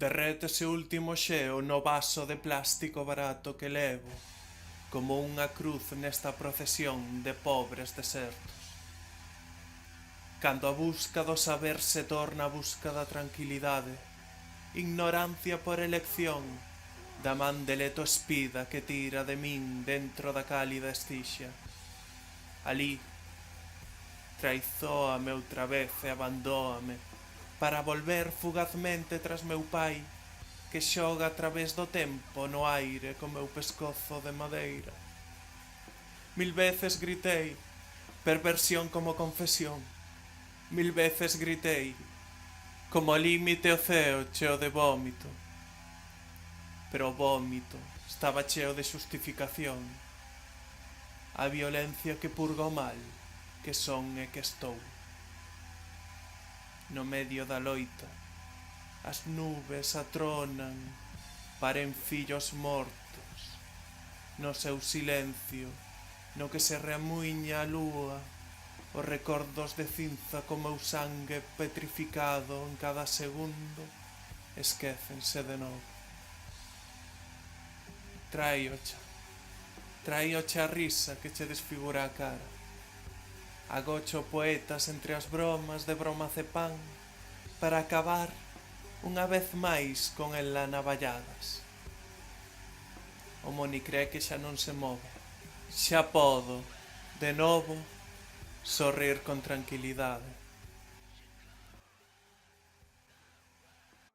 Derrétese o último xeo no vaso de plástico barato que levo, como unha cruz nesta procesión de pobres desertos. Cando a busca do saber se torna a busca da tranquilidade, ignorancia por elección, da man de leto espida que tira de min dentro da cálida estixa. Alí, traizóame outra vez e abandóame, para volver fugazmente tras meu pai, que xoga a través do tempo no aire co meu pescozo de madeira. Mil veces gritei, perversión como confesión. Mil veces gritei, como límite o ceo cheo de vómito. Pero o vómito estaba cheo de xustificación. A violencia que purga o mal, que son e que estou. No medio da loita, as nubes atronan, paren fillos mortos. No seu silencio, no que se reamuiña a lúa, os recordos de cinza co meu sangue petrificado en cada segundo, esquécense de novo. Traíoche a risa que che desfigura a cara. Agocho poetas entre as bromas de bromacepán para acabar unha vez máis con ela navalladas. O Moni cree que xa non se move. Xa podo, de novo, sorrir con tranquilidade.